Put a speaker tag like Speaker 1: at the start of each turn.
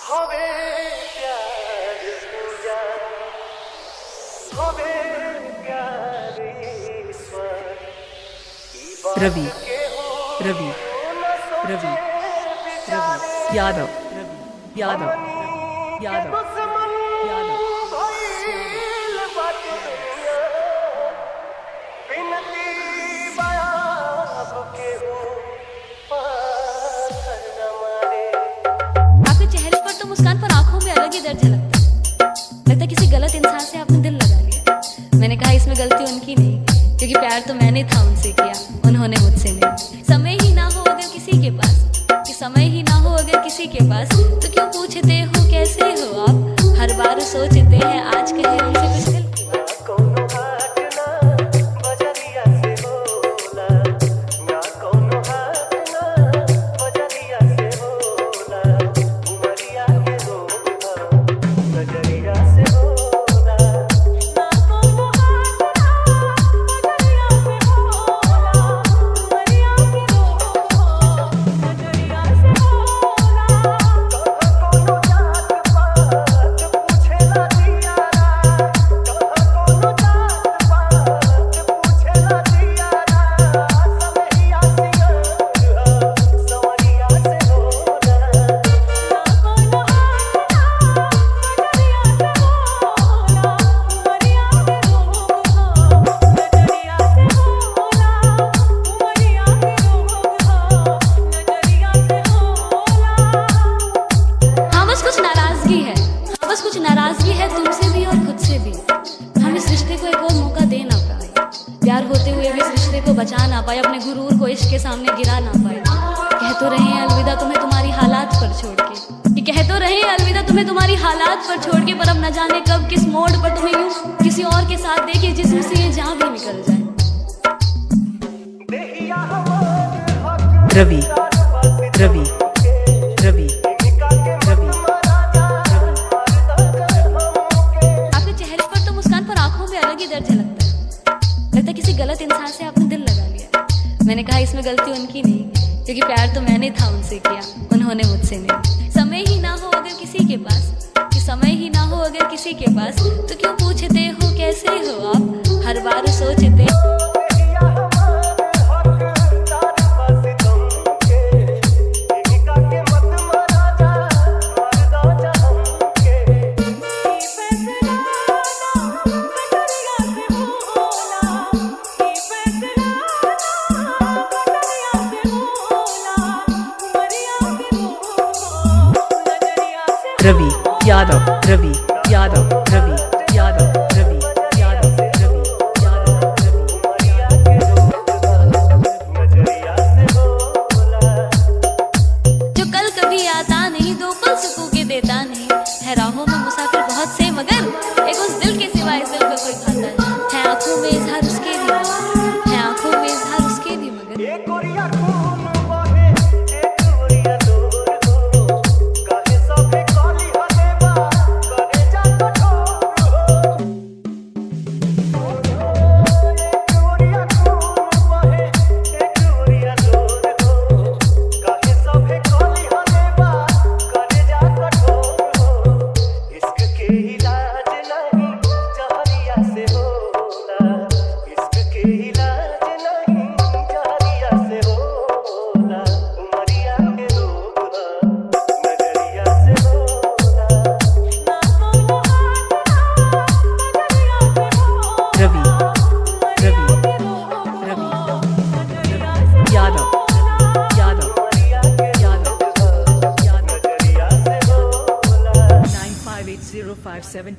Speaker 1: रवि रवि रवि यादव यादव यादव यादव
Speaker 2: आपके चेहरे पर तो मुस्कान पर आंखों में अलग ही दर्द झलकता। लगता किसी गलत इंसान से आपने दिल लगा लिया। मैंने कहा इसमें गलती उनकी नहीं, क्योंकि प्यार तो मैंने था उनसे किया, उन्होंने मुझसे नहीं। समय ही ना हो अगर किसी के पास, कि समय ही ना हो अगर किसी के पास, तो क्यों पूछते हो कैसे हो आप। हर बार सोचते हैं आज कहे उनसे कुछ दिल की बात। कुछ नाराजगी है तुमसे भी और खुद से भी। हम इस रिश्ते को एक और मौका दे ना पाए, प्यार होते हुए भी इस रिश्ते को बचा ना पाए, अपने गुरूर को इश्क के सामने गिरा ना पाए। कह तो रहे हैं अलविदा तुम्हें तुम्हारी हालात पर छोड़ के, कह तो रहे हैं अलविदा तुम्हें तुम्हारी हालात पर छोड़ के, पर अब न जाने कब किस मोड़ पर तुम्हें यूं किसी और के साथ देखे जिसमें से ये जान भी निकल जाए।
Speaker 1: रवि रवि रवि
Speaker 2: दर्द झलकता। लगता किसी गलत इंसान से आपने दिल लगा लिया। मैंने कहा इसमें गलती उनकी नहीं, क्योंकि प्यार तो मैंने था उनसे किया, उन्होंने मुझसे नहीं। समय ही ना हो अगर किसी के पास, कि समय ही ना हो अगर किसी के पास, तो क्यों पूछते हो कैसे हो आप। हर बार सोचते
Speaker 1: रवि यादव रवि यादव रवि यादव रवि यादव रवि
Speaker 2: जो कल कभी आता नहीं, दो पल सुकून के देता नहीं। है राहों में मुसाफिर बहुत से, मगर एक उस दिल के सिवा इस दिल को कोई खाता नहीं। है आंखों में इजहार उसके भी, है आंखों में इजहार उसके भी, मगर
Speaker 1: यादव यादव यादव यादव 958057